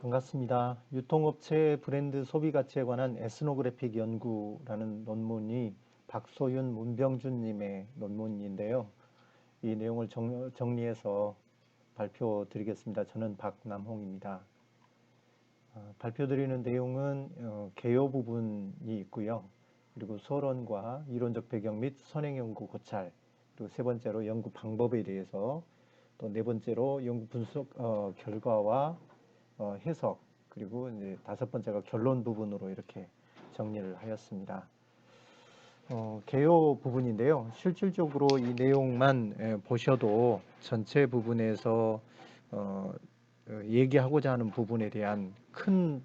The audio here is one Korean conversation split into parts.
반갑습니다. 유통업체 브랜드 소비 가치에 관한 에스노그래픽 연구라는 논문이 박소윤, 문병준님의 논문인데요. 이 내용을 정리해서 발표드리겠습니다. 저는 박남홍입니다. 발표드리는 내용은 개요 부분이 있고요. 그리고 서론과 이론적 배경 및 선행 연구 고찰, 그리고 세 번째로 연구 방법에 대해서, 또 네 번째로 연구 분석 결과와 해석, 그리고 이제 다섯 번째가 결론 부분으로 이렇게 정리를 하였습니다. 개요 부분인데요. 실질적으로 이 내용만 보셔도 전체 부분에서 얘기하고자 하는 부분에 대한 큰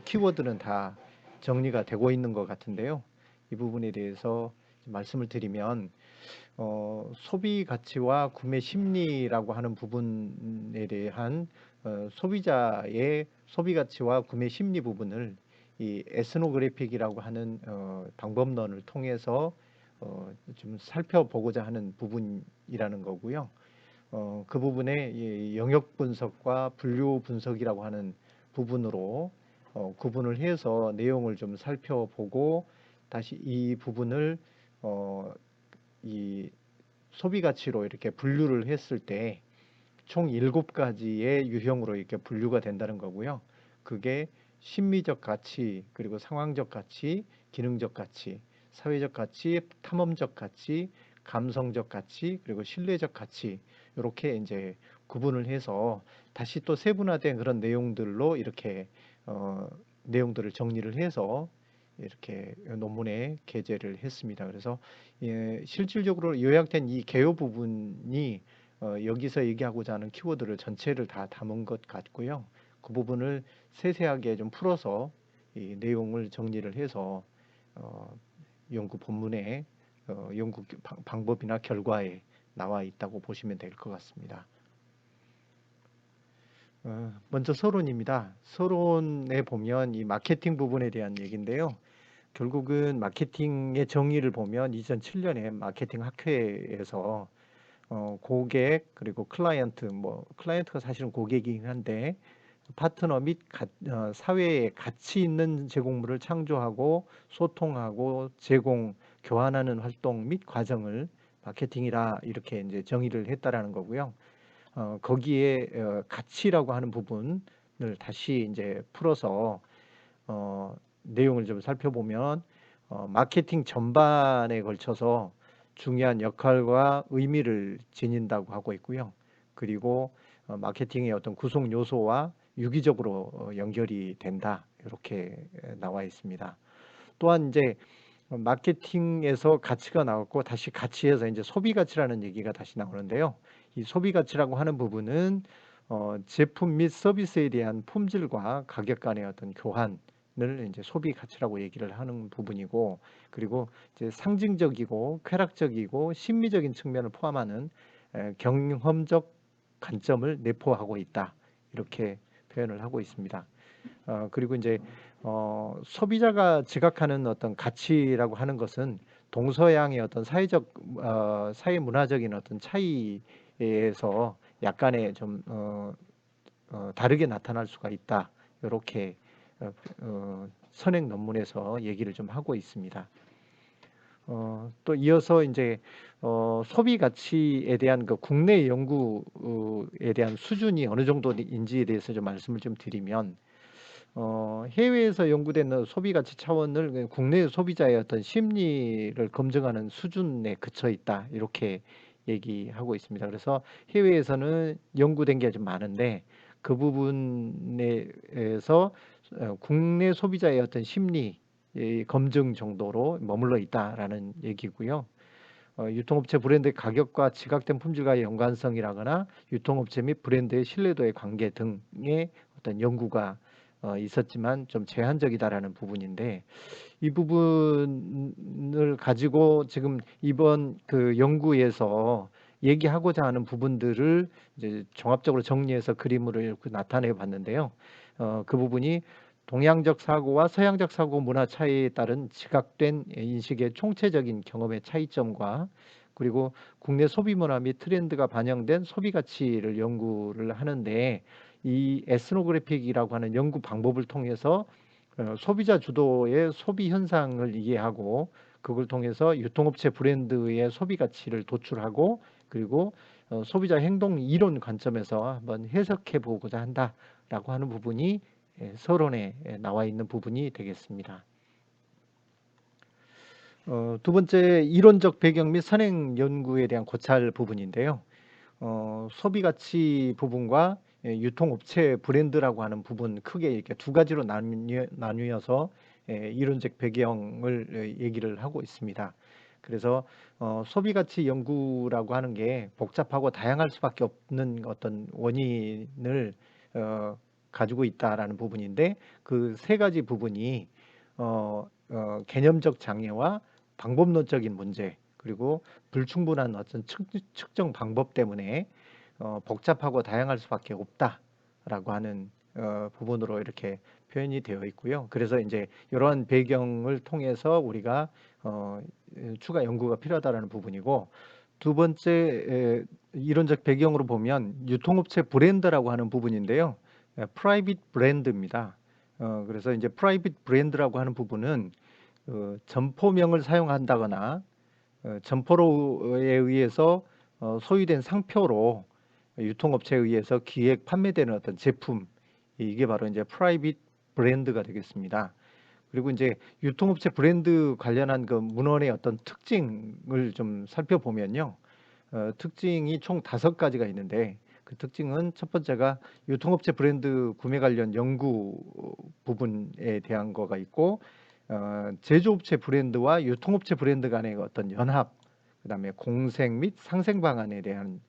키워드는 다 정리가 되고 있는 것 같은데요. 이 부분에 대해서 말씀을 드리면 소비 가치와 구매 심리라고 하는 부분에 대한 소비자의 소비 가치와 구매 심리 부분을 이 에스노그래픽이라고 하는 방법론을 통해서 좀 살펴보고자 하는 부분이라는 거고요. 그 부분에 이 영역 분석과 분류 분석이라고 하는 부분으로 구분을 해서 내용을 좀 살펴보고 다시 이 부분을 이 소비 가치로 이렇게 분류를 했을 때 총 7가지의 유형으로 이렇게 분류가 된다는 거고요. 그게 심미적 가치, 그리고 상황적 가치, 기능적 가치, 사회적 가치, 탐험적 가치, 감성적 가치, 그리고 신뢰적 가치, 이렇게 이제 구분을 해서 다시 또 세분화된 그런 내용들로 이렇게 내용들을 정리를 해서 이렇게 논문에 게재를 했습니다. 그래서 실질적으로 요약된 이 개요 부분이 여기서 얘기하고자 하는 키워드를 전체를 다 담은 것 같고요. 그 부분을 세세하게 좀 풀어서 이 내용을 정리를 해서 어, 연구 본문에 연구 방법이나 결과에 나와 있다고 보시면 될 것 같습니다. 먼저 서론입니다. 서론에 보면 이 마케팅 부분에 대한 얘기인데요. 결국은 마케팅의 정의를 보면 2007년에 마케팅 학회에서 고객 그리고 클라이언트, 뭐 클라이언트가 사실은 고객이긴 한데 파트너 및 사회에 가치 있는 제공물을 창조하고 소통하고 제공 교환하는 활동 및 과정을 마케팅이라 이렇게 이제 정의를 했다라는 거고요. 거기에 가치라고 하는 부분을 다시 이제 풀어서 내용을 좀 살펴보면 마케팅 전반에 걸쳐서 중요한 역할과 의미를 지닌다고 하고 있고요. 그리고 마케팅의 어떤 구성 요소와 유기적으로 연결이 된다. 이렇게 나와 있습니다. 또한 이제 마케팅에서 가치가 나왔고 다시 가치에서 이제 소비 가치라는 얘기가 다시 나오는데요. 이 소비 가치라고 하는 부분은 제품 및 서비스에 대한 품질과 가격 간의 어떤 교환을 이제 소비 가치라고 얘기를 하는 부분이고, 그리고 이제 상징적이고 쾌락적이고 심미적인 측면을 포함하는 경험적 관점을 내포하고 있다. 이렇게 표현을 하고 있습니다. 그리고 이제 소비자가 지각하는 어떤 가치라고 하는 것은 동서양의 어떤 사회 문화적인 어떤 차이에서 약간의 좀 다르게 나타날 수가 있다. 이렇게 선행 논문에서 얘기를 좀 하고 있습니다. 또 이어서 이제 소비 가치에 대한 그 국내 연구에 대한 수준이 어느 정도인지에 대해서 좀 말씀을 좀 드리면, 해외에서 연구된 소비 가치 차원을 국내 소비자의 어떤 심리를 검증하는 수준에 그쳐 있다. 이렇게 얘기하고 있습니다. 그래서 해외에서는 연구된 게 좀 많은데 그 부분에서 국내 소비자의 어떤 심리 검증 정도로 머물러 있다라는 얘기고요. 유통업체 브랜드의 가격과 지각된 품질과의 연관성이라거나 유통업체 및 브랜드의 신뢰도의 관계 등의 어떤 연구가 있었지만 좀 제한적이다라는 부분인데, 이 부분을 가지고 지금 이번 그 연구에서 얘기하고자 하는 부분들을 이제 종합적으로 정리해서 그림으로 이렇게 나타내 봤는데요. 그 부분이 동양적 사고와 서양적 사고 문화 차이에 따른 지각된 인식의 총체적인 경험의 차이점과, 그리고 국내 소비 문화 및 트렌드가 반영된 소비 가치를 연구를 하는데, 이 에스노그래픽이라고 하는 연구 방법을 통해서 소비자 주도의 소비 현상을 이해하고 그걸 통해서 유통업체 브랜드의 소비 가치를 도출하고 그리고 소비자 행동 이론 관점에서 한번 해석해 보고자 한다라고 하는 부분이 서론에 나와 있는 부분이 되겠습니다. 두 번째, 이론적 배경 및 선행 연구에 대한 고찰 부분인데요. 소비 가치 부분과 유통업체 브랜드라고 하는 부분 크게 이렇게 두 가지로 나뉘어서 이론적 배경을 얘기를 하고 있습니다. 그래서 소비 가치 연구라고 하는 게 복잡하고 다양할 수밖에 없는 어떤 원인을 가지고 있다라는 부분인데 그 세 가지 부분이 개념적 장애와 방법론적인 문제 그리고 불충분한 어떤 측정 방법 때문에 복잡하고 다양할 수밖에 없다라고 하는 부분으로 이렇게 표현이 되어 있고요. 그래서 이제 이러한 배경을 통해서 우리가 추가 연구가 필요하다라는 부분이고 두 번째 이론적 배경으로 보면 유통업체 브랜드라고 하는 부분인데요. 프라이빗 브랜드입니다. 그래서 이제 프라이빗 브랜드라고 하는 부분은 점포명을 사용한다거나 점포로에 의해서 소유된 상표로 유통업체에 의해서 기획 판매되는 어떤 제품 이게 바로 이제 프라이빗 브랜드가 되겠습니다. 그리고 이제 유통업체 브랜드 관련한 그 문헌의 어떤 특징을 좀 살펴보면요. 특징이 총 5가지가 있는데 그 특징은 첫 번째가 유통업체 브랜드 구매 관련 연구 부분에 대한 거가 있고 제조업체 브랜드와 유통업체 브랜드 간의 어떤 연합 그다음에 공생 및 상생 방안에 대한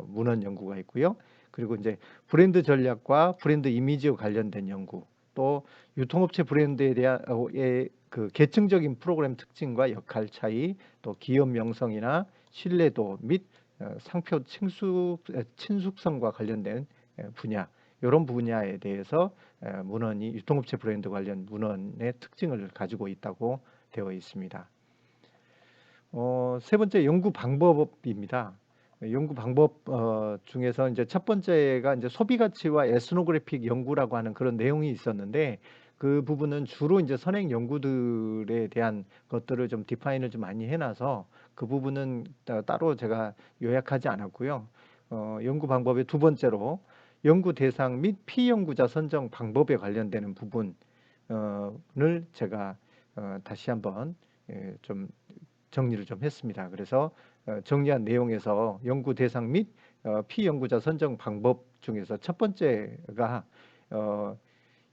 문헌 연구가 있고요. 그리고 이제 브랜드 전략과 브랜드 이미지와 관련된 연구 또 유통업체 브랜드에 대한 그 계층적인 프로그램 특징과 역할 차이 또 기업 명성이나 신뢰도 및 상표 친숙성과 관련된 분야 이런 분야에 대해서 문헌이 유통업체 브랜드 관련 문헌의 특징을 가지고 있다고 되어 있습니다. 세 번째 연구 방법입니다. 연구 방법 중에서 이제 첫 번째가 이제 소비 가치와 에스노그래픽 연구라고 하는 그런 내용이 있었는데 그 부분은 주로 이제 선행 연구들에 대한 것들을 좀 디파인을 좀 많이 해놔서 그 부분은 따로 제가 요약하지 않았고요. 연구 방법의 두 번째로 연구 대상 및 피연구자 선정 방법에 관련되는 부분을 제가 다시 한번 좀 정리를 좀 했습니다. 그래서 정리한 내용에서 연구 대상 및 피연구자 선정 방법 중에서 첫 번째가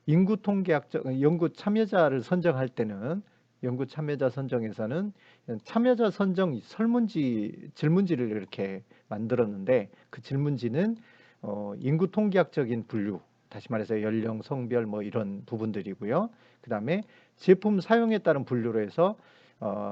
인구 통계학적 연구 참여자를 선정할 때는 연구 참여자 선정에서는 참여자 선정 질문지를 이렇게 만들었는데 그 질문지는 인구 통계학적인 분류 다시 말해서 연령, 성별 뭐 이런 부분들이고요. 그 다음에 제품 사용에 따른 분류로 해서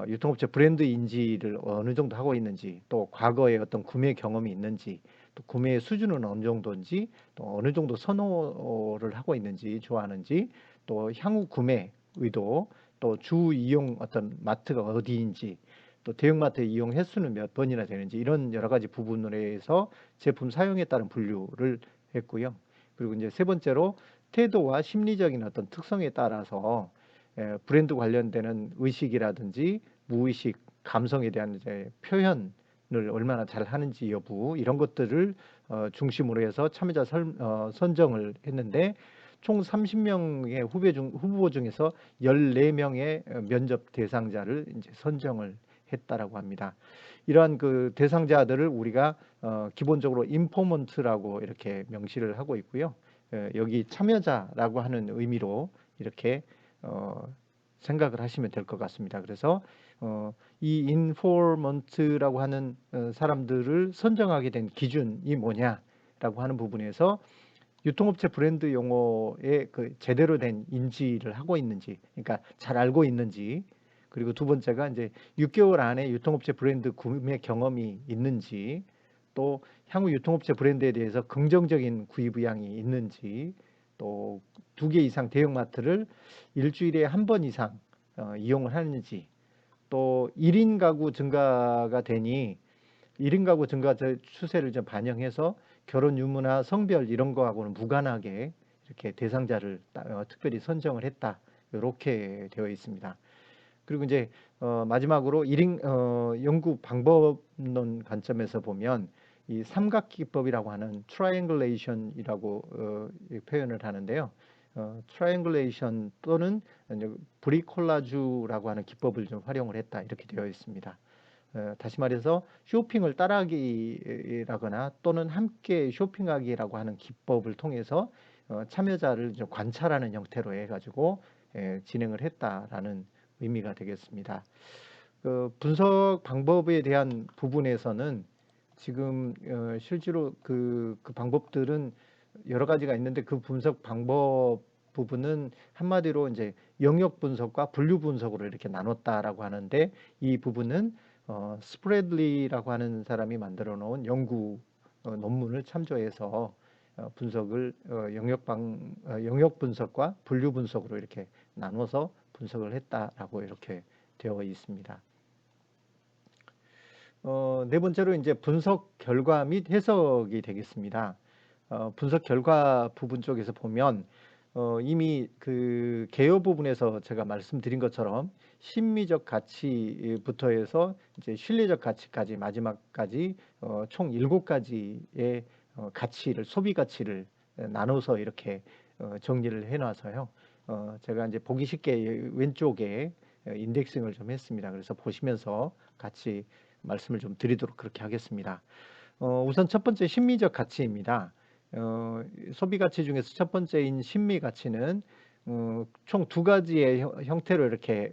유통업체 브랜드 인지를 어느 정도 하고 있는지 또 과거에 어떤 구매 경험이 있는지 또 구매의 수준은 어느 정도인지 또 어느 정도 선호를 하고 있는지 좋아하는지 또 향후 구매 의도 또 주 이용 어떤 마트가 어디인지 또 대형마트 이용 횟수는 몇 번이나 되는지 이런 여러 가지 부분으로 해서 제품 사용에 따른 분류를 했고요. 그리고 이제 세 번째로 태도와 심리적인 어떤 특성에 따라서 브랜드 관련되는 의식이라든지 무의식, 감성에 대한 이제 표현을 얼마나 잘 하는지 여부 이런 것들을 중심으로 해서 참여자 선정을 했는데 총 30명의 후보 중에서 14명의 면접 대상자를 이제 선정을 했다라고 합니다. 이러한 그 대상자들을 우리가 기본적으로 인포먼트라고 이렇게 명시를 하고 있고요. 여기 참여자라고 하는 의미로 이렇게 생각을 하시면 될 것 같습니다. 그래서 이 인포먼트라고 하는 사람들을 선정하게 된 기준이 뭐냐라고 하는 부분에서 유통업체 브랜드 용어에 그 제대로 된 인지를 하고 있는지, 그러니까 잘 알고 있는지, 그리고 두 번째가 이제 6개월 안에 유통업체 브랜드 구매 경험이 있는지, 또 향후 유통업체 브랜드에 대해서 긍정적인 구입 의향이 있는지, 또 2개 이상 대형마트를 일주일에 한 번 이상 이용을 하는지, 또 1인 가구 증가가 되니 1인 가구 증가 추세를 좀 반영해서 결혼 유무나 성별 이런 거하고는 무관하게 이렇게 대상자를 특별히 선정을 했다. 이렇게 되어 있습니다. 그리고 이제 마지막으로 연구 방법론 관점에서 보면 이 삼각기법이라고 하는 트라이앵글레이션이라고 표현을 하는데요. 트라이앵글레이션 또는 브리콜라주라고 하는 기법을 좀 활용을 했다 이렇게 되어 있습니다. 다시 말해서 쇼핑을 따라하기라거나 또는 함께 쇼핑하기라고 하는 기법을 통해서 참여자를 좀 관찰하는 형태로 해가지고 진행을 했다라는 의미가 되겠습니다. 그 분석 방법에 대한 부분에서는 지금 실제로 그 방법들은 여러 가지가 있는데 그 분석 방법 부분은 한마디로 이제 영역 분석과 분류 분석으로 이렇게 나눴다라고 하는데 이 부분은 스프레들리라고 하는 사람이 만들어 놓은 연구 논문을 참조해서 분석을 영역 분석과 분류 분석으로 이렇게 나눠서 분석을 했다라고 이렇게 되어 있습니다. 네 번째로 이제 분석 결과 및 해석이 되겠습니다. 분석 결과 부분 쪽에서 보면 이미 그 개요 부분에서 제가 말씀드린 것처럼 심미적 가치부터 해서 이제 신뢰적 가치까지 마지막까지 총 7가지의 가치를 소비 가치를 나눠서 이렇게 정리를 해놔서요. 제가 이제 보기 쉽게 왼쪽에 인덱싱을 좀 했습니다. 그래서 보시면서 같이 말씀을 좀 드리도록 그렇게 하겠습니다. 우선 첫 번째 심미적 가치입니다. 소비 가치 중에서 첫 번째인 심미 가치는 총 2가지의 형태로 이렇게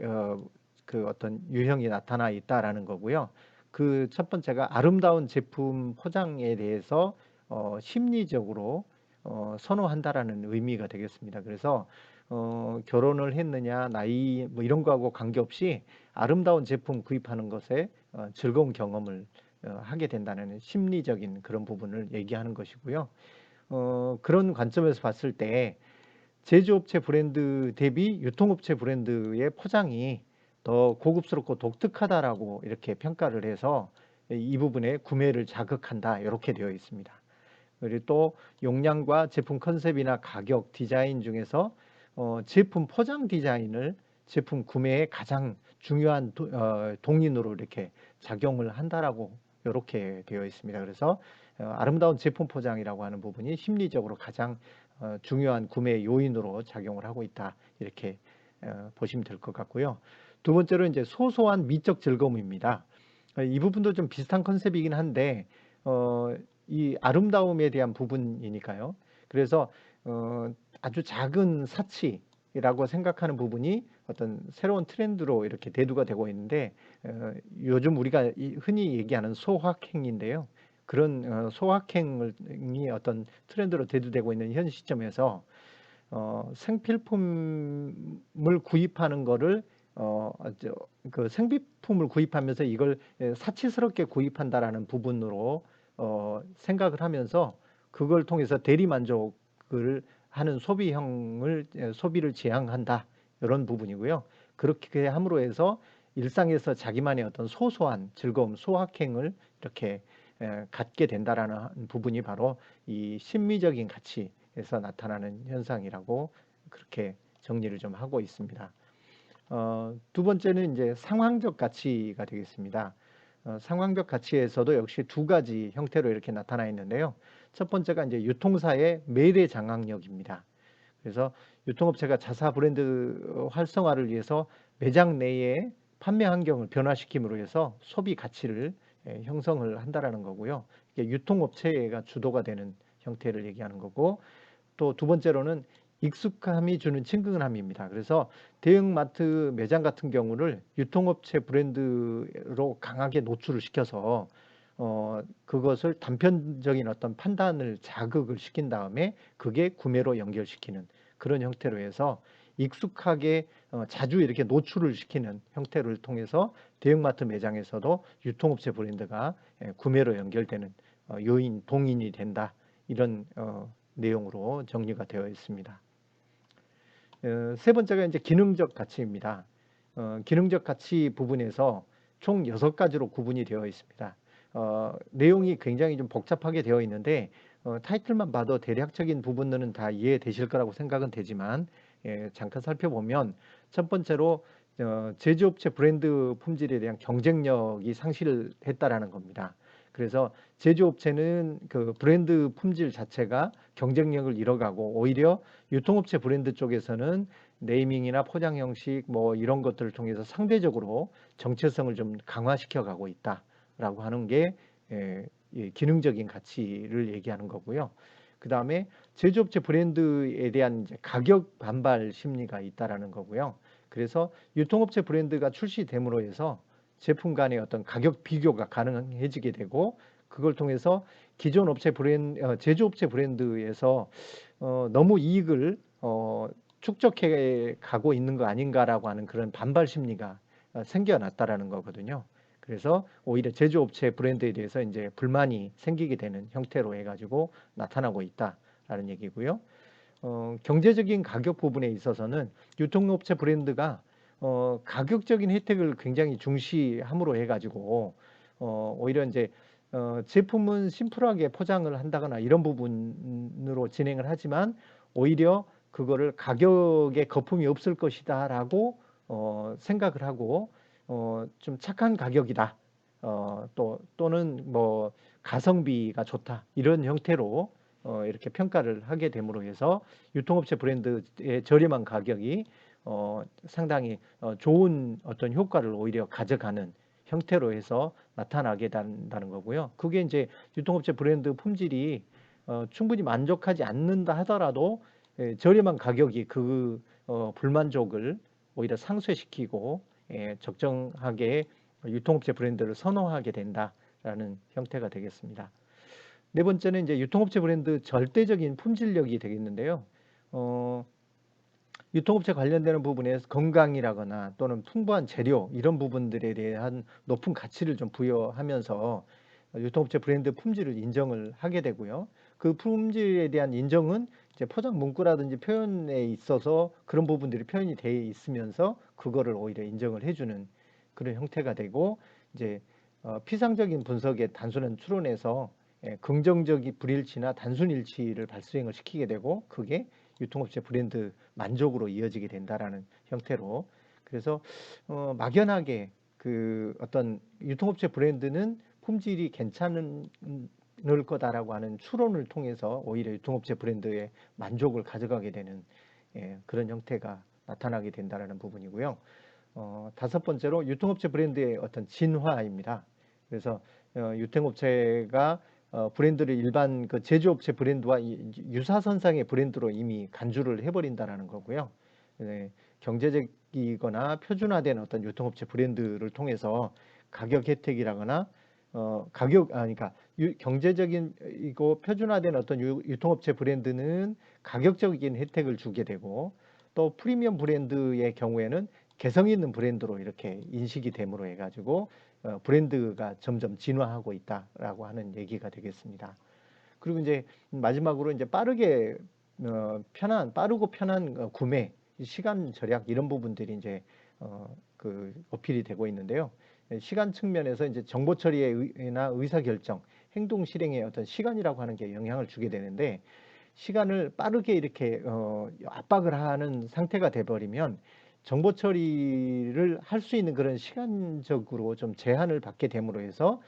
그 어떤 유형이 나타나 있다라는 거고요. 그 첫 번째가 아름다운 제품 포장에 대해서 심리적으로 선호한다라는 의미가 되겠습니다. 그래서 결혼을 했느냐 나이 뭐 이런 거하고 관계없이 아름다운 제품 구입하는 것에 즐거운 경험을 하게 된다는 심리적인 그런 부분을 얘기하는 것이고요. 그런 관점에서 봤을 때 제조업체 브랜드 대비 유통업체 브랜드의 포장이 더 고급스럽고 독특하다라고 이렇게 평가를 해서 이 부분에 구매를 자극한다 이렇게 되어 있습니다. 그리고 또 용량과 제품 컨셉이나 가격, 디자인 중에서 제품 포장 디자인을 제품 구매의 가장 중요한 동인으로 이렇게 작용을 한다라고 이렇게 되어 있습니다. 그래서 아름다운 제품 포장이라고 하는 부분이 심리적으로 가장 중요한 구매 요인으로 작용을 하고 있다 이렇게 보시면 될 것 같고요. 두 번째로 이제 소소한 미적 즐거움입니다. 이 부분도 좀 비슷한 컨셉이긴 한데 이 아름다움에 대한 부분이니까요. 그래서 아주 작은 사치라고 생각하는 부분이 어떤 새로운 트렌드로 이렇게 대두가 되고 있는데 요즘 우리가 흔히 얘기하는 소확행인데요. 그런 소확행이 어떤 트렌드로 대두되고 있는 현 시점에서 생필품을 구입하는 거를 그 생필품을 구입하면서 이걸 사치스럽게 구입한다라는 부분으로 생각을 하면서 그걸 통해서 대리 만족을 하는 소비를 지향한다 이런 부분이고요. 그렇게 함으로 해서 일상에서 자기만의 어떤 소소한 즐거움, 소확행을 이렇게 갖게 된다라는 부분이 바로 이 심미적인 가치에서 나타나는 현상이라고 그렇게 정리를 좀 하고 있습니다. 두 번째는 이제 상황적 가치가 되겠습니다. 상황적 가치에서도 역시 2가지 형태로 이렇게 나타나 있는데요. 첫 번째가 이제 유통사의 매대 장악력입니다. 그래서 유통업체가 자사 브랜드 활성화를 위해서 매장 내에 판매 환경을 변화시킴으로 해서 소비 가치를 형성을 한다라는 거고요. 이게 유통업체가 주도가 되는 형태를 얘기하는 거고 또 두 번째로는 익숙함이 주는 친근함입니다. 그래서 대형마트 매장 같은 경우를 유통업체 브랜드로 강하게 노출을 시켜서 그것을 단편적인 어떤 판단을 자극을 시킨 다음에 그게 구매로 연결시키는 그런 형태로 해서 익숙하게 자주 이렇게 노출을 시키는 형태를 통해서 대형마트 매장에서도 유통업체 브랜드가 구매로 연결되는 요인, 동인이 된다. 이런 내용으로 정리가 되어 있습니다. 세 번째가 이제 기능적 가치입니다. 기능적 가치 부분에서 총 6가지로 구분이 되어 있습니다. 내용이 굉장히 좀 복잡하게 되어 있는데 타이틀만 봐도 대략적인 부분들은 다 이해되실 거라고 생각은 되지만 잠깐 살펴보면 첫 번째로 제조업체 브랜드 품질에 대한 경쟁력이 상실했다라는 겁니다. 그래서 제조업체는 그 브랜드 품질 자체가 경쟁력을 잃어가고 오히려 유통업체 브랜드 쪽에서는 네이밍이나 포장 형식 뭐 이런 것들을 통해서 상대적으로 정체성을 좀 강화시켜 가고 있다라고 하는 게 기능적인 가치를 얘기하는 거고요. 그 다음에 제조업체 브랜드에 대한 이제 가격 반발 심리가 있다라는 거고요. 그래서 유통업체 브랜드가 출시됨으로 해서 제품 간의 어떤 가격 비교가 가능해지게 되고 그걸 통해서 기존 업체 제조업체 브랜드에서 너무 이익을 축적해 가고 있는 거 아닌가라고 하는 그런 반발 심리가 생겨났다라는 거거든요. 그래서 오히려 제조업체 브랜드에 대해서 이제 불만이 생기게 되는 형태로 해가지고 나타나고 있다라는 얘기고요. 경제적인 가격 부분에 있어서는 유통업체 브랜드가 가격적인 혜택을 굉장히 중시함으로 해가지고 오히려 이제 제품은 심플하게 포장을 한다거나 이런 부분으로 진행을 하지만 오히려 그거를 가격에 거품이 없을 것이다라고 생각을 하고 좀 착한 가격이다. 또는 뭐 가성비가 좋다. 이런 형태로 이렇게 평가를 하게 됨으로 해서 유통업체 브랜드의 저렴한 가격이 상당히 좋은 어떤 효과를 오히려 가져가는 형태로 해서 나타나게 된다는 거고요. 그게 이제 유통업체 브랜드 품질이 충분히 만족하지 않는다 하더라도 저렴한 가격이 그 불만족을 오히려 상쇄시키고 적정하게 유통업체 브랜드를 선호하게 된다라는 형태가 되겠습니다. 네 번째는 이제 유통업체 브랜드 절대적인 품질력이 되겠는데요. 유통업체 관련되는 부분에서 건강이라거나 또는 풍부한 재료 이런 부분들에 대한 높은 가치를 좀 부여하면서 유통업체 브랜드 품질을 인정을 하게 되고요. 그 품질에 대한 인정은 이제 포장 문구라든지 표현에 있어서 그런 부분들이 표현이 되어 있으면서 그거를 오히려 인정을 해주는 그런 형태가 되고 이제 피상적인 분석의 단순한 추론에서 긍정적인 불일치나 단순 일치를 발생을 시키게 되고 그게 유통업체 브랜드 만족으로 이어지게 된다라는 형태로 그래서 막연하게 그 어떤 유통업체 브랜드는 품질이 괜찮을 거다라고 하는 추론을 통해서 오히려 유통업체 브랜드의 만족을 가져가게 되는 그런 형태가 나타나게 된다라는 부분이고요. 다섯 번째로 유통업체 브랜드의 어떤 진화입니다. 그래서 유통업체가 브랜드를 일반 그 제조업체 브랜드와 유사선상의 브랜드로 이미 간주를 해버린다라는 거고요. 경제적이거나 표준화된 어떤 유통업체 브랜드를 통해서 가격 혜택이라거나 그러니까 경제적이고 표준화된 어떤 유통업체 브랜드는 가격적인 혜택을 주게 되고 또 프리미엄 브랜드의 경우에는 개성 있는 브랜드로 이렇게 인식이 됨으로 해가지고 브랜드가 점점 진화하고 있다라고 하는 얘기가 되겠습니다. 그리고 이제 마지막으로 이제 빠르고 편한 구매, 시간 절약 이런 부분들이 이제 그 어필이 되고 있는데요. 시간 측면에서 이제 정보 처리나 의사 결정, 행동 실행의 어떤 시간이라고 하는 게 영향을 주게 되는데 시간을 빠르게 이렇게 압박을 하는 상태가 돼버리면 정보 처리를 할 수 있는 그런 시간적으로 좀 제한을 받게 됨으로 해서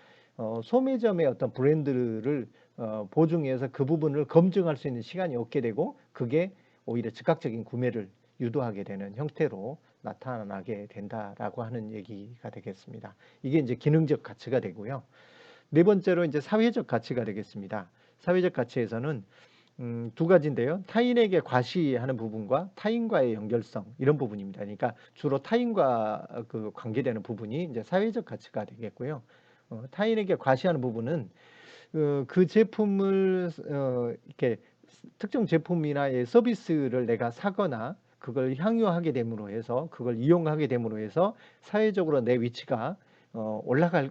소매점의 어떤 브랜드를 보증해서 그 부분을 검증할 수 있는 시간이 없게 되고 그게 오히려 즉각적인 구매를 유도하게 되는 형태로 나타나게 된다라고 하는 얘기가 되겠습니다. 이게 이제 기능적 가치가 되고요. 네 번째로 이제 사회적 가치가 되겠습니다. 사회적 가치에서는 두 가지인데요. 타인에게 과시하는 부분과 타인과의 연결성 이런 부분입니다. 그러니까 주로 타인과 그 관계되는 부분이 이제 사회적 가치가 되겠고요. 타인에게 과시하는 부분은 그 제품을 이렇게 특정 제품이나 서비스를 내가 사거나 그걸 향유하게 됨으로 해서 그걸 이용하게 됨으로 해서 사회적으로 내 위치가 올라갈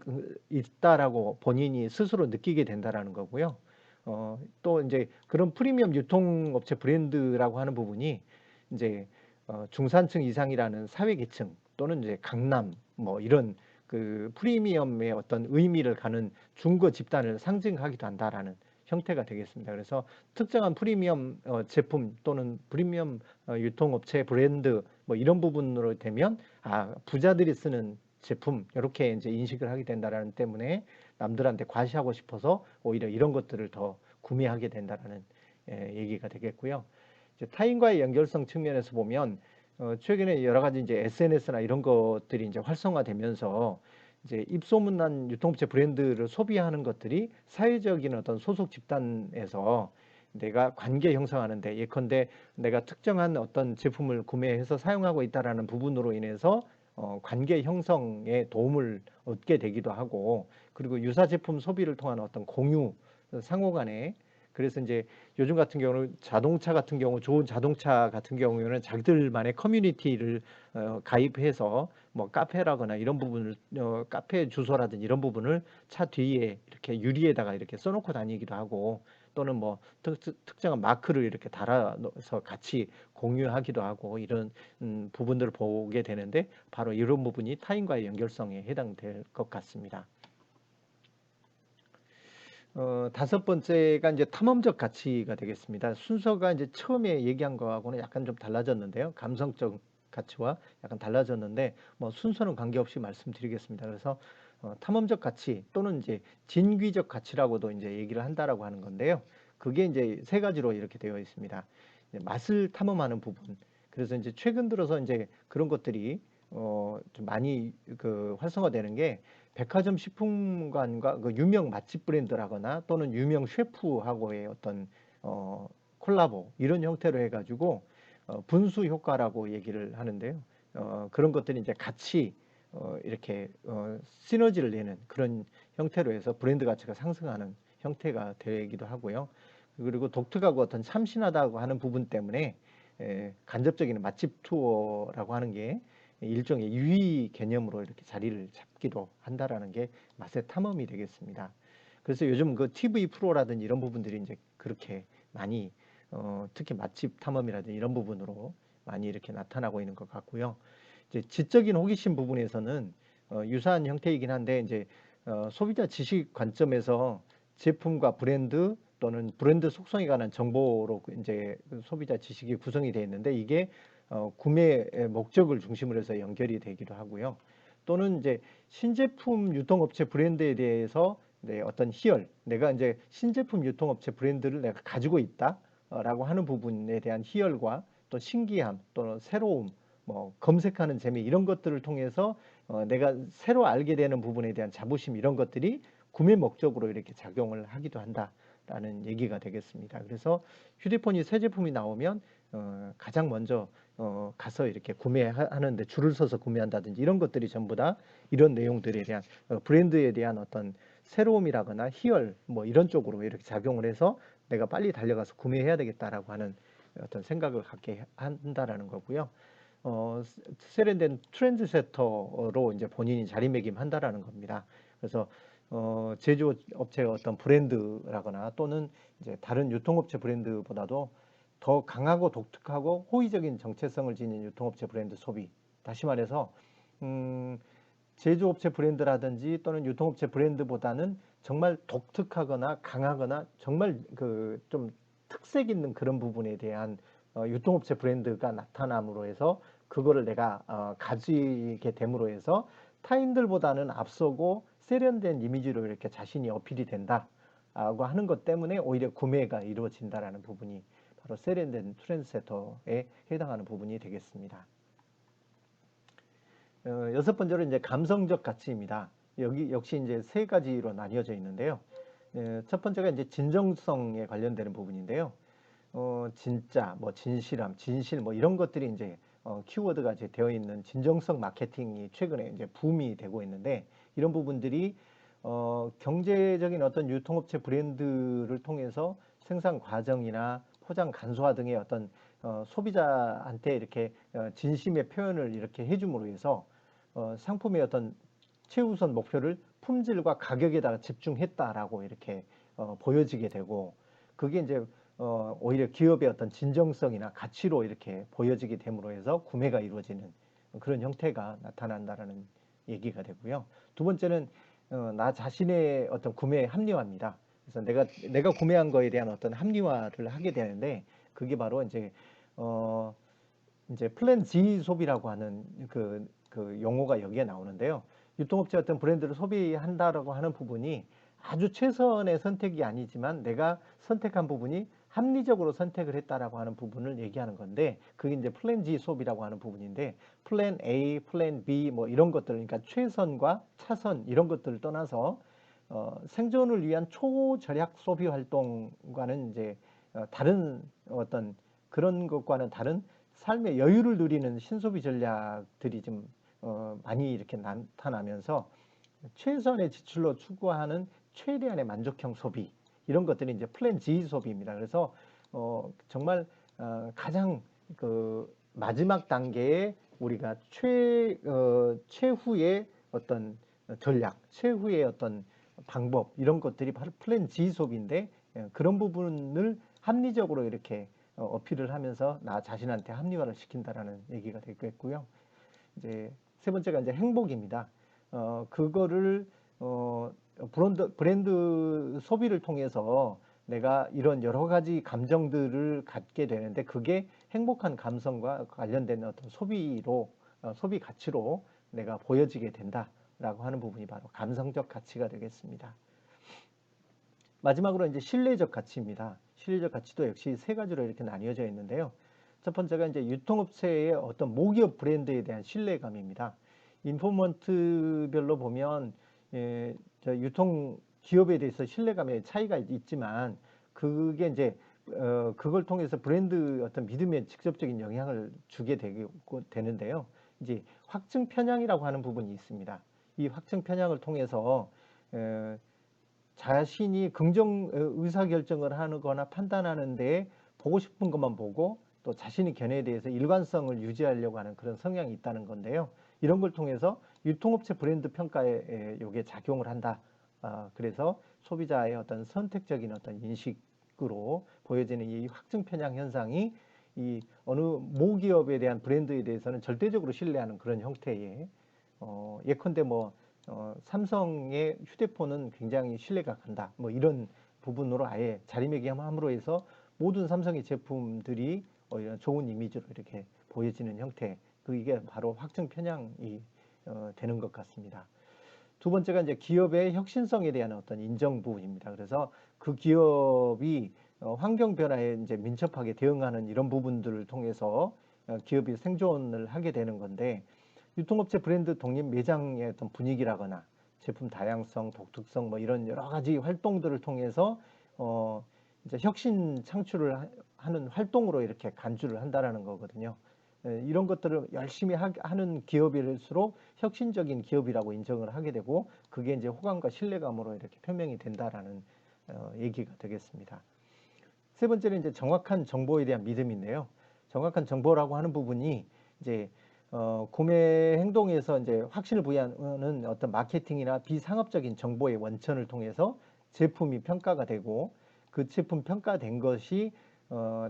있다라고 본인이 스스로 느끼게 된다라는 거고요. 또 이제 그런 프리미엄 유통업체 브랜드라고 하는 부분이 이제 중산층 이상이라는 사회계층 또는 이제 강남 뭐 이런 그 프리미엄의 어떤 의미를 가는 중고 집단을 상징하기도 한다라는 형태가 되겠습니다. 그래서 특정한 프리미엄 제품 또는 프리미엄 유통업체 브랜드 뭐 이런 부분으로 되면 부자들이 쓰는 제품 이렇게 이제 인식을 하게 된다라는 때문에 남들한테 과시하고 싶어서 오히려 이런 것들을 더 구매하게 된다라는 얘기가 되겠고요. 이제 타인과의 연결성 측면에서 보면 최근에 여러 가지 이제 SNS나 이런 것들이 이제 활성화되면서 이제 입소문난 유통업체 브랜드를 소비하는 것들이 사회적인 어떤 소속 집단에서 내가 관계 형성하는데, 예컨대 내가 특정한 어떤 제품을 구매해서 사용하고 있다라는 부분으로 인해서 관계 형성에 도움을 얻게 되기도 하고, 그리고 유사 제품 소비를 통한 어떤 공유, 상호 간에, 그래서 이제 요즘 같은 경우는 자동차 같은 경우, 좋은 자동차 같은 경우에는 자기들만의 커뮤니티를 가입해서 뭐 카페라거나 이런 부분을 카페 주소라든지 이런 부분을 차 뒤에 이렇게 유리에다가 이렇게 써놓고 다니기도 하고, 또는 뭐 특정한 마크를 이렇게 달아서 같이 공유하기도 하고, 이런 부분들을 보게 되는데 바로 이런 부분이 타인과의 연결성에 해당될 것 같습니다. 다섯 번째가 이제 탐험적 가치가 되겠습니다. 순서가 이제 처음에 얘기한 거하고는 약간 좀 달라졌는데요. 감성적 가치와 약간 달라졌는데 뭐 순서는 관계없이 말씀드리겠습니다. 그래서 탐험적 가치 또는 이제 진귀적 가치라고도 이제 얘기를 한다라고 하는 건데요. 그게 이제 세 가지로 이렇게 되어 있습니다. 맛을 탐험하는 부분. 그래서 이제 최근 들어서 이제 그런 것들이 좀 많이 활성화되는 게, 백화점 식품관과 그 유명 맛집 브랜드라거나 또는 유명 셰프하고의 어떤 콜라보 이런 형태로 해가지고 분수 효과라고 얘기를 하는데요. 그런 것들이 이제 같이 이렇게 시너지를 내는 그런 형태로 해서 브랜드 가치가 상승하는 형태가 되기도 하고요. 그리고 독특하고 어떤 참신하다고 하는 부분 때문에 간접적인 맛집 투어라고 하는 게 일종의 유의 개념으로 이렇게 자리를 잡기도 한다라는 게 맛의 탐험이 되겠습니다. 그래서 요즘 그 TV 프로라든지 이런 부분들이 이제 그렇게 많이 특히 맛집 탐험이라든지 이런 부분으로 많이 이렇게 나타나고 있는 것 같고요. 이제 지적인 호기심 부분에서는 유사한 형태이긴 한데, 이제 소비자 지식 관점에서 제품과 브랜드 또는 브랜드 속성에 관한 정보로 이제 소비자 지식이 구성이 되어 있는데, 이게 구매 목적을 중심으로 해서 연결이 되기도 하고요. 또는 이제 신제품 유통업체 브랜드에 대해서 어떤 희열, 내가 이제 신제품 유통업체 브랜드를 내가 가지고 있다라고 하는 부분에 대한 희열과 또 신기함 또는 새로움, 뭐 검색하는 재미 이런 것들을 통해서 내가 새로 알게 되는 부분에 대한 자부심, 이런 것들이 구매 목적으로 이렇게 작용을 하기도 한다라는 얘기가 되겠습니다. 그래서 휴대폰이 새 제품이 나오면 가장 먼저 가서 이렇게 구매하는데 줄을 서서 구매한다든지 이런 것들이 전부 다 이런 내용들에 대한 브랜드에 대한 어떤 새로움이라거나 희열 뭐 이런 쪽으로 이렇게 작용을 해서 내가 빨리 달려가서 구매해야 되겠다라고 하는 어떤 생각을 갖게 한다라는 거고요. 세련된 트렌드세터로 이제 본인이 자리매김한다라는 겁니다. 그래서 제조업체의 어떤 브랜드라거나 또는 이제 다른 유통업체 브랜드보다도 더 강하고 독특하고 호의적인 정체성을 지닌 유통업체 브랜드 소비. 다시 말해서 제조업체 브랜드라든지 또는 유통업체 브랜드보다는 정말 독특하거나 강하거나 정말 그 좀 특색 있는 그런 부분에 대한 유통업체 브랜드가 나타남으로 해서 그거를 내가 가지게 됨으로 해서 타인들보다는 앞서고 세련된 이미지로 이렇게 자신이 어필이 된다라고 하는 것 때문에 오히려 구매가 이루어진다라는 부분이 바로 세련된 트렌드세터에 해당하는 부분이 되겠습니다. 여섯 번째로 이제 감성적 가치입니다. 여기 역시 이제 세 가지로 나뉘어져 있는데요. 첫 번째가 이제 진정성에 관련되는 부분인데요. 진짜, 뭐 진실함, 진실, 뭐 이런 것들이 이제 키워드가 이제 되어 있는 진정성 마케팅이 최근에 이제 붐이 되고 있는데, 이런 부분들이 경제적인 어떤 유통업체 브랜드를 통해서 생산 과정이나 포장 간소화 등의 어떤 소비자한테 이렇게 진심의 표현을 이렇게 해줌으로 해서 상품의 어떤 최우선 목표를 품질과 가격에다가 집중했다라고 이렇게 보여지게 되고, 그게 이제 오히려 기업의 어떤 진정성이나 가치로 이렇게 보여지게 됨으로 해서 구매가 이루어지는 그런 형태가 나타난다라는 얘기가 되고요. 두 번째는 나 자신의 어떤 구매 합리화입니다. 그래서 내가 구매한 거에 대한 어떤 합리화를 하게 되는데 그게 바로 어, 이제 플랜 G 소비라고 하는 그 용어가 여기에 나오는데요. 유통업체 어떤 브랜드를 소비한다라고 하는 부분이 아주 최선의 선택이 아니지만 내가 선택한 부분이 합리적으로 선택을 했다라고 하는 부분을 얘기하는 건데 그게 이제 플랜 G 소비라고 하는 부분인데 플랜 A, 플랜 B 뭐 이런 것들 그러니까 최선과 차선 이런 것들을 떠나서 생존을 위한 초절약 소비 활동과는 이제 다른 어떤 그런 것과는 다른 삶의 여유를 누리는 신소비 전략들이 좀 많이 이렇게 나타나면서 최선의 지출로 추구하는 최대한의 만족형 소비 이런 것들이 이제 플랜 G 소비입니다. 그래서 정말 가장 그 마지막 단계에 우리가 최후의 어떤 전략, 최후의 어떤 방법 이런 것들이 바로 플랜 G 소비인데 그런 부분을 합리적으로 이렇게 어필을 하면서 나 자신한테 합리화를 시킨다라는 얘기가 되겠고요. 이제 세 번째가 이제 행복입니다. 그거를 브랜드 소비를 통해서 내가 이런 여러 가지 감정들을 갖게 되는데 그게 행복한 감성과 관련된 어떤 소비 가치로 내가 보여지게 된다라고 하는 부분이 바로 감성적 가치가 되겠습니다. 마지막으로 이제 신뢰적 가치입니다. 신뢰적 가치도 역시 세 가지로 이렇게 나뉘어져 있는데요. 첫 번째가 이제 유통업체의 어떤 모기업 브랜드에 대한 신뢰감입니다. 인포먼트별로 보면 저 유통 기업에 대해서 신뢰감의 차이가 있지만 그게 이제 그걸 통해서 브랜드 어떤 믿음에 직접적인 영향을 주게 되는데요. 이제 확증 편향이라고 하는 부분이 있습니다. 이 확증 편향을 통해서 자신이 긍정 의사결정을 하거나 판단하는데 보고 싶은 것만 보고 또 자신의 견해에 대해서 일관성을 유지하려고 하는 그런 성향이 있다는 건데요. 이런 걸 통해서 유통업체 브랜드 평가에 이게 작용을 한다. 그래서 소비자의 어떤 선택적인 어떤 인식으로 보여지는 이 확증 편향 현상이 이 어느 모기업에 대한 브랜드에 대해서는 절대적으로 신뢰하는 그런 형태의 예컨대 뭐 삼성의 휴대폰은 굉장히 신뢰가 간다. 뭐 이런 부분으로 아예 자리매김함으로 해서 모든 삼성의 제품들이 이런 좋은 이미지로 이렇게 보여지는 형태. 이게 바로 확증 편향이 되는 것 같습니다. 두 번째가 이제 기업의 혁신성에 대한 어떤 인정 부분입니다. 그래서 그 기업이 환경 변화에 이제 민첩하게 대응하는 이런 부분들을 통해서 기업이 생존을 하게 되는 건데 유통업체 브랜드 독립 매장의 어떤 분위기라거나 제품 다양성, 독특성 뭐 이런 여러 가지 활동들을 통해서 이제 혁신 창출을 하는 활동으로 이렇게 간주를 한다라는 거거든요. 이런 것들을 열심히 하는 기업일수록 혁신적인 기업이라고 인정을 하게 되고 그게 이제 호감과 신뢰감으로 이렇게 표명이 된다라는 얘기가 되겠습니다. 세 번째는 이제 정확한 정보에 대한 믿음인데요. 정확한 정보라고 하는 부분이 이제 구매 행동에서 이제 확신을 부여하는 어떤 마케팅이나 비상업적인 정보의 원천을 통해서 제품이 평가가 되고 그 제품 평가된 것이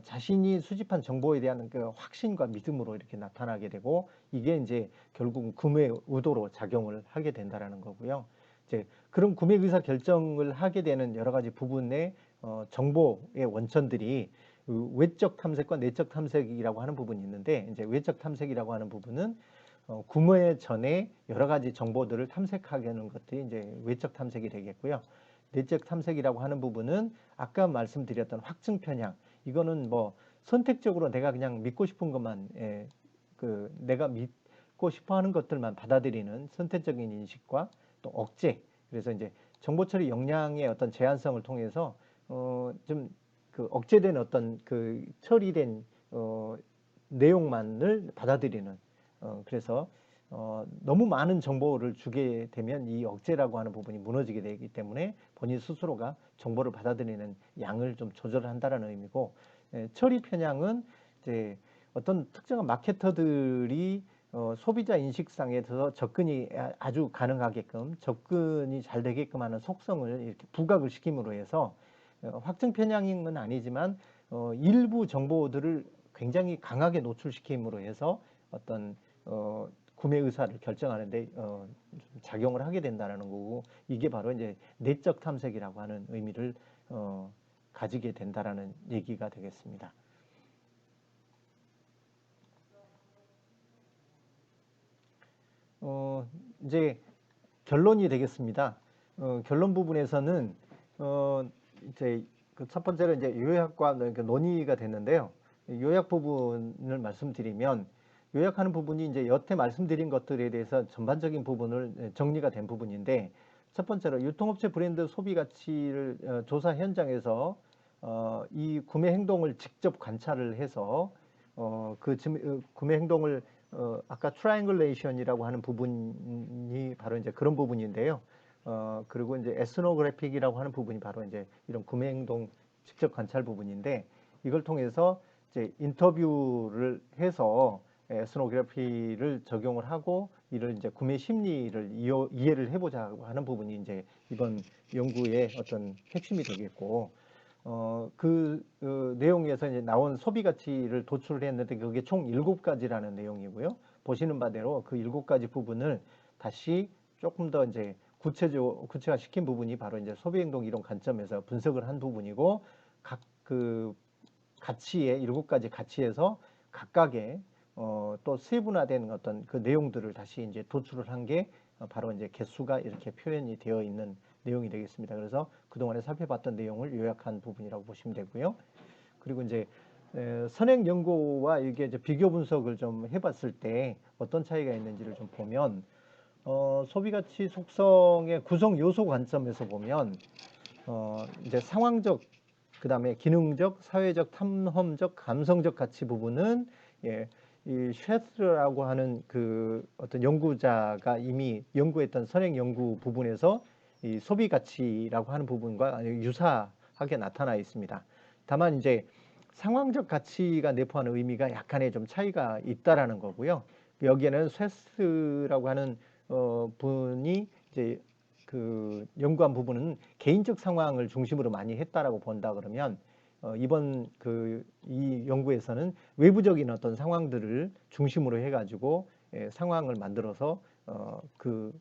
자신이 수집한 정보에 대한 그 확신과 믿음으로 이렇게 나타나게 되고 이게 이제 결국은 구매 의도로 작용을 하게 된다라는 거고요. 이제 그런 구매 의사 결정을 하게 되는 여러 가지 부분의 정보의 원천들이 그 외적 탐색과 내적 탐색이라고 하는 부분이 있는데 이제 외적 탐색이라고 하는 부분은 구매 전에 여러 가지 정보들을 탐색하게 하는 것들이 이제 외적 탐색이 되겠고요. 내적 탐색이라고 하는 부분은 아까 말씀드렸던 확증 편향 이거는 뭐 선택적으로 내가 그냥 믿고 싶은 것만 그 내가 믿고 싶어 하는 것들만 받아들이는 선택적인 인식과 또 억제 그래서 이제 정보 처리 역량의 어떤 제한성을 통해서 좀 그 억제된 어떤 그 처리된 내용만을 받아들이는 그래서 너무 많은 정보를 주게 되면 이 억제라고 하는 부분이 무너지게 되기 때문에 본인 스스로가 정보를 받아들이는 양을 좀 조절한다라는 의미고 처리 편향은 이제 어떤 특정한 마케터들이 소비자 인식상에서 접근이 아주 가능하게끔 접근이 잘 되게끔 하는 속성을 이렇게 부각을 시킴으로 해서 확증 편향은 아니지만 일부 정보들을 굉장히 강하게 노출시킴으로 해서 어떤 구매 의사를 결정하는데 좀 작용을 하게 된다는 거고, 이게 바로 이제 내적 탐색이라고 하는 의미를 가지게 된다라는 얘기가 되겠습니다. 이제 결론이 되겠습니다. 결론 부분에서는 이제 그 첫 번째로 이제 요약과 논의가 됐는데요. 요약 부분을 말씀드리면, 요약하는 부분이 이제 여태 말씀드린 것들에 대해서 전반적인 부분을 정리가 된 부분인데, 첫 번째로 유통업체 브랜드 소비 가치를 조사 현장에서 이 구매 행동을 직접 관찰을 해서 구매 행동을 아까 트라이앵글레이션이라고 하는 부분이 바로 이제 그런 부분인데요. 그리고 이제 에스노그래픽이라고 하는 부분이 바로 이제 이런 구매 행동 직접 관찰 부분인데, 이걸 통해서 이제 인터뷰를 해서 에스노그래피를 적용을 하고 이를 이제 구매 심리를 이해를 해보자고 하는 부분이 이제 이번 연구의 어떤 핵심이 되겠고, 내용에서 이제 나온 소비 가치를 도출을 했는데 그게 총 7가지라는 내용이고요. 보시는 바대로 그 7가지 부분을 다시 조금 더 이제 구체화시킨 부분이 바로 이제 소비 행동 이론 관점에서 분석을 한 부분이고, 각 그 가치의 7가지 가치에서 각각의 또 세분화된 어떤 그 내용들을 다시 이제 도출을 한 게 바로 이제 개수가 이렇게 표현이 되어 있는 내용이 되겠습니다. 그래서 그동안에 살펴봤던 내용을 요약한 부분이라고 보시면 되고요. 그리고 이제 선행 연구와 이게 이제 비교 분석을 좀 해봤을 때 어떤 차이가 있는지를 좀 보면, 소비 가치 속성의 구성 요소 관점에서 보면 이제 상황적, 그다음에 기능적, 사회적, 탐험적, 감성적 가치 부분은 이 쉐스라고 하는 그 어떤 연구자가 이미 연구했던 선행 연구 부분에서 이 소비 가치라고 하는 부분과 유사하게 나타나 있습니다. 다만 이제 상황적 가치가 내포하는 의미가 약간의 좀 차이가 있다라는 거고요. 여기에는 쉐스라고 하는 분이 이제 그 연구한 부분은 개인적 상황을 중심으로 많이 했다라고 본다 그러면, 이번 이 연구에서는 외부적인 어떤 상황들을 중심으로 해가지고 상황을 만들어서 그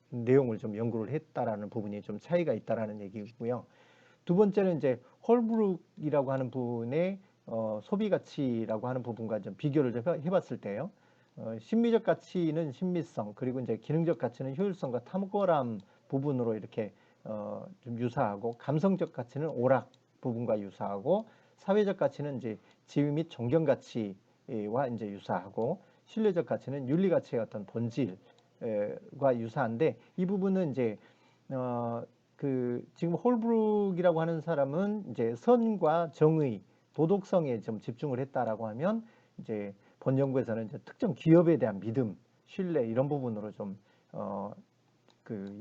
내용을 좀 연구를 했다라는 부분이 좀 차이가 있다라는 얘기고요. 두 번째는 이제 홀브룩이라고 하는 분의 소비 가치라고 하는 부분과 좀 비교를 좀 해봤을 때요. 심미적 가치는 심미성, 그리고 이제 기능적 가치는 효율성과 탐구람 부분으로 이렇게 좀 유사하고, 감성적 가치는 오락 부분과 유사하고, 사회적 가치는 이제 지위 및 존경 가치와 이제 유사하고, 신뢰적 가치는 윤리 가치의 어떤 본질과 유사한데, 이 부분은 이제 지금 홀브룩이라고 하는 사람은 이제 선과 정의, 도덕성에 좀 집중을 했다라고 하면, 이제 본 연구에서는 이제 특정 기업에 대한 믿음, 신뢰 이런 부분으로 좀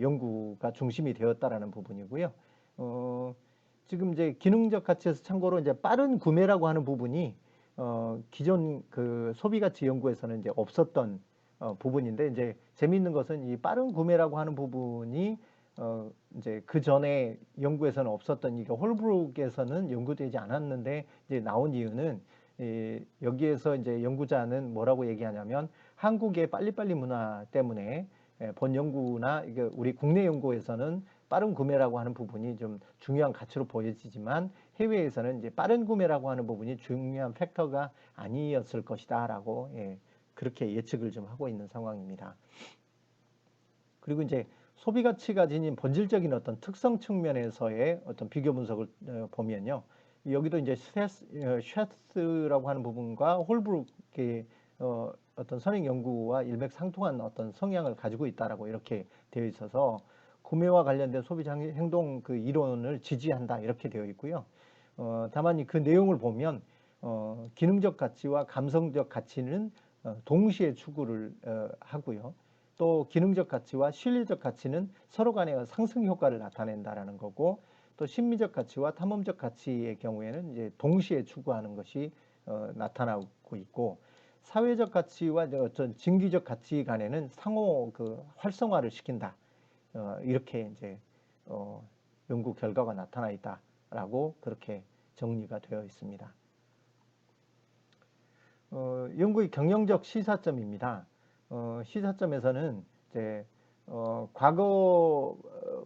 연구가 중심이 되었다라는 부분이고요. 지금 이제 기능적 가치에서 참고로 이제 빠른 구매라고 하는 부분이 기존 그 소비 가치 연구에서는 이제 없었던 부분인데, 이제 재미있는 것은 이 빠른 구매라고 하는 부분이 이제 그 전에 연구에서는 없었던, 이게 홀브룩에서는 연구되지 않았는데 이제 나온 이유는, 여기에서 이제 연구자는 뭐라고 얘기하냐면, 한국의 빨리빨리 문화 때문에 본 연구나 이게 우리 국내 연구에서는 빠른 구매라고 하는 부분이 좀 중요한 가치로 보여지지만, 해외에서는 이제 빠른 구매라고 하는 부분이 중요한 팩터가 아니었을 것이다라고 그렇게 예측을 좀 하고 있는 상황입니다. 그리고 이제 소비 가치가 지닌 본질적인 어떤 특성 측면에서의 어떤 비교 분석을 보면요. 여기도 이제 쉐스라고 하는 부분과 홀브룩의 어떤 선행 연구와 일맥상통한 어떤 성향을 가지고 있다라고 이렇게 되어 있어서, 구매와 관련된 소비 행동 그 이론을 지지한다 이렇게 되어 있고요. 다만 그 내용을 보면 기능적 가치와 감성적 가치는 동시에 추구를 하고요. 또 기능적 가치와 실리적 가치는 서로 간의 상승 효과를 나타낸다라는 거고, 또 심미적 가치와 탐험적 가치의 경우에는 이제 동시에 추구하는 것이 나타나고 있고, 사회적 가치와 어떤 진기적 가치 간에는 상호 활성화를 시킨다. 이렇게 이제 연구 결과가 나타나 있다라고 그렇게 정리가 되어 있습니다. 연구의 경영적 시사점입니다. 시사점에서는 이제 과거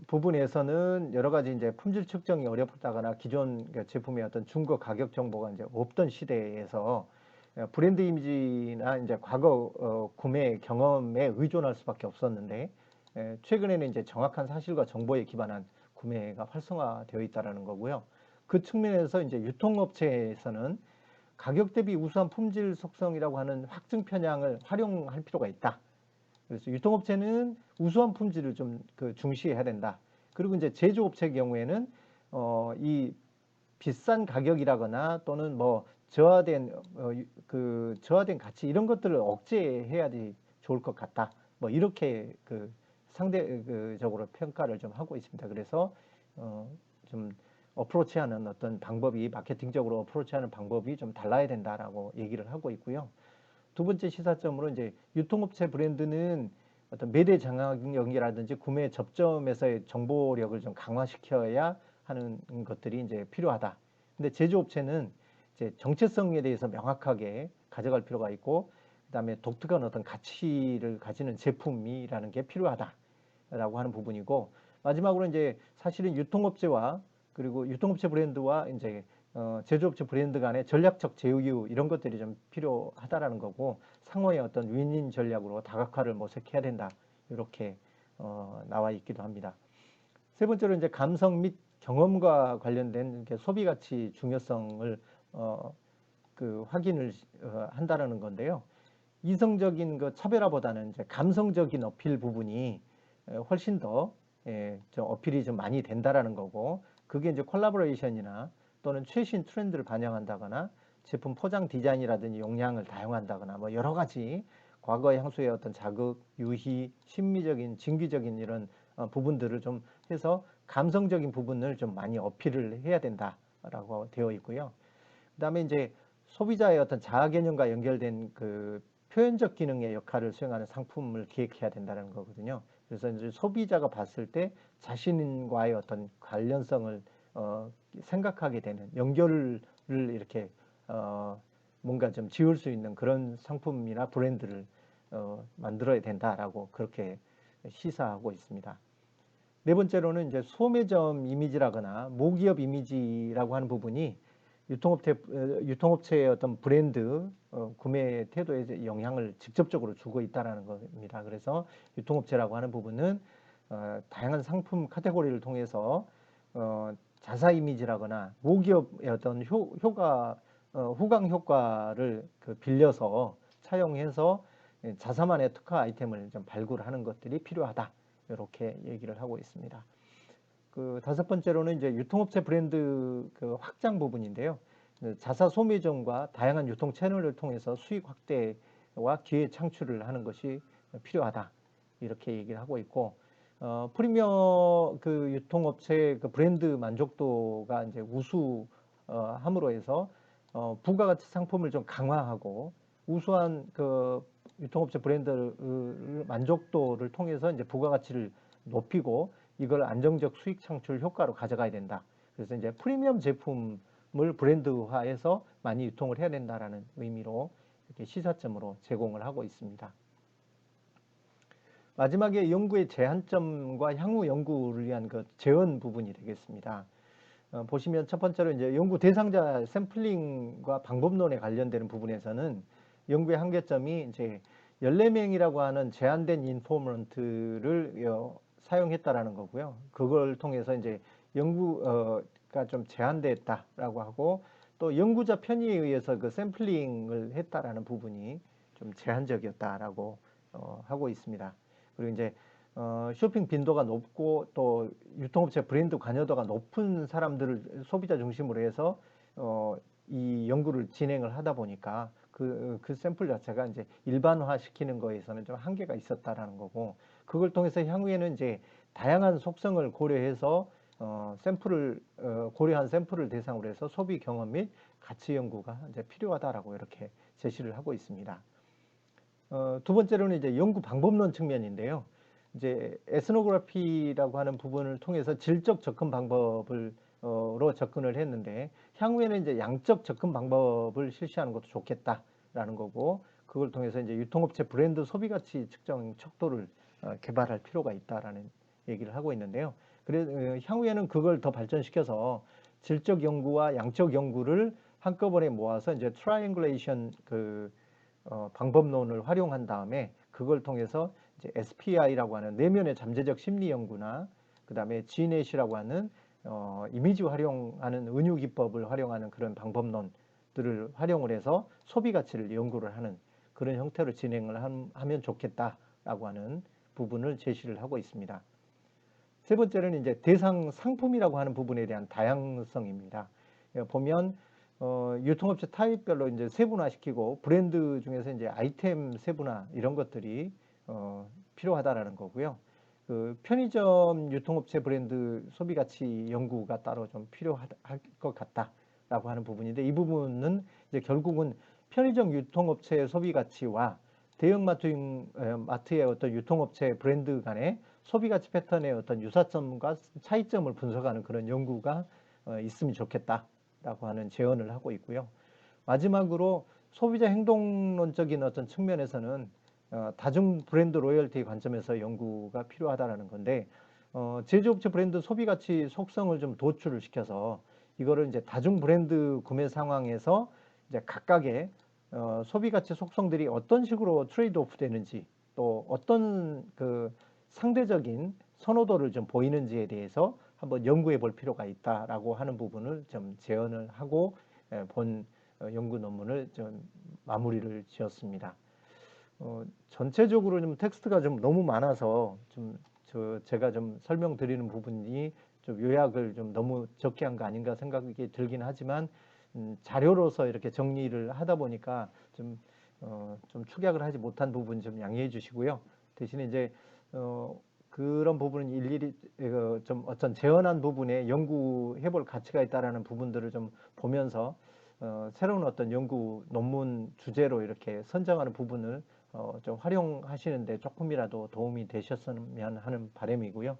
부분에서는 여러 가지 이제 품질 측정이 어렵다거나 기존 그 제품의 어떤 중고 가격 정보가 이제 없던 시대에서 브랜드 이미지나 이제 과거 구매 경험에 의존할 수밖에 없었는데, 최근에는 이제 정확한 사실과 정보에 기반한 구매가 활성화되어 있다라는 거고요. 그 측면에서 이제 유통업체에서는 가격 대비 우수한 품질 속성이라고 하는 확증 편향을 활용할 필요가 있다. 그래서 유통업체는 우수한 품질을 좀 중시해야 된다. 그리고 이제 제조업체 경우에는 이 비싼 가격이라거나 또는 뭐 저하된 가치 이런 것들을 억제해야지 좋을 것 같다. 뭐 이렇게 상대적으로 평가를 좀 하고 있습니다. 그래서 좀 어프로치하는 어떤 방법이 마케팅적으로 어프로치하는 방법이 좀 달라야 된다라고 얘기를 하고 있고요. 두 번째 시사점으로 이제 유통업체 브랜드는 어떤 매대 장악력이라든지 구매 접점에서의 정보력을 좀 강화시켜야 하는 것들이 이제 필요하다. 근데 제조업체는 이제 정체성에 대해서 명확하게 가져갈 필요가 있고, 그다음에 독특한 어떤 가치를 가지는 제품이라는 게 필요하다라고 하는 부분이고, 마지막으로 이제 사실은 유통업체와 그리고 유통업체 브랜드와 이제 제조업체 브랜드 간의 전략적 제휴 이런 것들이 좀 필요하다라는 거고, 상호의 어떤 윈윈 전략으로 다각화를 모색해야 된다. 이렇게 나와 있기도 합니다. 세 번째로 이제 감성 및 경험과 관련된 소비 가치 중요성을 확인을 한다라는 건데요. 이성적인 차별화보다는 이제 감성적인 어필 부분이 훨씬 더 좀 어필이 좀 많이 된다라는 거고, 그게 이제 콜라보레이션이나 또는 최신 트렌드를 반영한다거나 제품 포장 디자인이라든지 용량을 다양화한다거나 뭐 여러 가지 과거 향수의 어떤 자극, 유희, 심미적인, 진귀적인 이런 부분들을 좀 해서 감성적인 부분을 좀 많이 어필을 해야 된다라고 되어 있고요. 그다음에 이제 소비자의 어떤 자아 개념과 연결된 표현적 기능의 역할을 수행하는 상품을 기획해야 된다는 거거든요. 그래서 이제 소비자가 봤을 때 자신과의 어떤 관련성을 생각하게 되는 연결을 이렇게 뭔가 좀 지을 수 있는 그런 상품이나 브랜드를 만들어야 된다라고 그렇게 시사하고 있습니다. 네 번째로는 이제 소매점 이미지라거나 모기업 이미지라고 하는 부분이 유통업체의 어떤 브랜드 구매 태도에 영향을 직접적으로 주고 있다는 겁니다. 그래서 유통업체라고 하는 부분은 다양한 상품 카테고리를 통해서 자사 이미지라거나 모기업의 어떤 후광 효과를 빌려서 차용해서 자사만의 특화 아이템을 좀 발굴하는 것들이 필요하다. 이렇게 얘기를 하고 있습니다. 다섯 번째로는 이제 유통업체 브랜드 확장 부분인데요. 자사 소매점과 다양한 유통 채널을 통해서 수익 확대와 기회 창출을 하는 것이 필요하다. 이렇게 얘기를 하고 있고, 프리미어 유통업체 브랜드 만족도가 이제 우수함으로 해서 부가가치 상품을 좀 강화하고 우수한 유통업체 브랜드 만족도를 통해서 이제 부가가치를 높이고 이걸 안정적 수익 창출 효과로 가져가야 된다. 그래서 이제 프리미엄 제품을 브랜드화해서 많이 유통을 해야 된다라는 의미로 이렇게 시사점으로 제공을 하고 있습니다. 마지막에 연구의 제한점과 향후 연구를 위한 재원 부분이 되겠습니다. 보시면 첫 번째로 이제 연구 대상자 샘플링과 방법론에 관련되는 부분에서는 연구의 한계점이 이제 14명이라고 하는 제한된 인포먼트를 사용했다라는 거고요. 그걸 통해서 이제 연구가 좀 제한됐다라고 하고, 또 연구자 편의에 의해서 샘플링을 했다라는 부분이 좀 제한적이었다라고 하고 있습니다. 그리고 이제 쇼핑 빈도가 높고 또 유통업체 브랜드 관여도가 높은 사람들을 소비자 중심으로 해서 이 연구를 진행을 하다 보니까 그 샘플 자체가 이제 일반화 시키는 거에서는 좀 한계가 있었다라는 거고, 그걸 통해서 향후에는 이제 다양한 속성을 고려해서 고려한 샘플을 대상으로 해서 소비 경험 및 가치 연구가 이제 필요하다라고 이렇게 제시를 하고 있습니다. 두 번째로는 이제 연구 방법론 측면인데요. 이제 에스노그래피라고 하는 부분을 통해서 질적 접근 방법을 로 접근을 했는데, 향후에는 이제 양적 접근 방법을 실시하는 것도 좋겠다라는 거고, 그걸 통해서 이제 유통업체 브랜드 소비 가치 측정 척도를 개발할 필요가 있다라는 얘기를 하고 있는데요. 그래 향후에는 그걸 더 발전시켜서 질적 연구와 양적 연구를 한꺼번에 모아서 이제 트라이앵글레이션 방법론을 활용한 다음에 그걸 통해서 이제 SPI라고 하는 내면의 잠재적 심리 연구나 그다음에 GNET이라고 하는 이미지 활용하는 은유 기법을 활용하는 그런 방법론들을 활용을 해서 소비 가치를 연구를 하는 그런 형태로 진행을 하면 좋겠다라고 하는 부분을 제시를 하고 있습니다. 세 번째는 이제 대상 상품이라고 하는 부분에 대한 다양성입니다. 보면 유통업체 타입별로 이제 세분화시키고 브랜드 중에서 이제 아이템 세분화 이런 것들이 필요하다라는 거고요. 그 편의점 유통업체 브랜드 소비 가치 연구가 따로 좀 필요할 것 같다라고 하는 부분인데 이 부분은 이제 결국은 편의점 유통업체의 소비 가치와 대형마트의 어떤 유통업체 브랜드 간의 소비 가치 패턴의 어떤 유사점과 차이점을 분석하는 그런 연구가 있으면 좋겠다라고 하는 제언을 하고 있고요. 마지막으로 소비자 행동론적인 어떤 측면에서는 다중 브랜드 로열티 관점에서 연구가 필요하다라는 건데 제조업체 브랜드 소비 가치 속성을 좀 도출을 시켜서 이거를 이제 다중 브랜드 구매 상황에서 이제 각각의 소비 가치 속성들이 어떤 식으로 트레이드 오프 되는지 또 어떤 그 상대적인 선호도를 좀 보이는지에 대해서 한번 연구해 볼 필요가 있다라고 하는 부분을 좀 제언을 하고 본 연구 논문을 좀 마무리를 지었습니다. 전체적으로 좀 텍스트가 좀 너무 많아서 제가 좀 설명드리는 부분이 좀 요약을 좀 너무 적게 한 거 아닌가 생각이 들긴 하지만 자료로서 이렇게 정리를 하다 보니까 좀 축약을 하지 못한 부분 좀 양해해 주시고요. 대신에 이제 그런 부분은 일일이 좀 어떤 재현한 부분에 연구해 볼 가치가 있다라는 부분들을 좀 보면서 새로운 어떤 연구 논문 주제로 이렇게 선정하는 부분을 좀 활용하시는데 조금이라도 도움이 되셨으면 하는 바람이고요.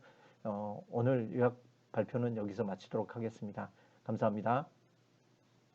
오늘 요약 발표는 여기서 마치도록 하겠습니다. 감사합니다.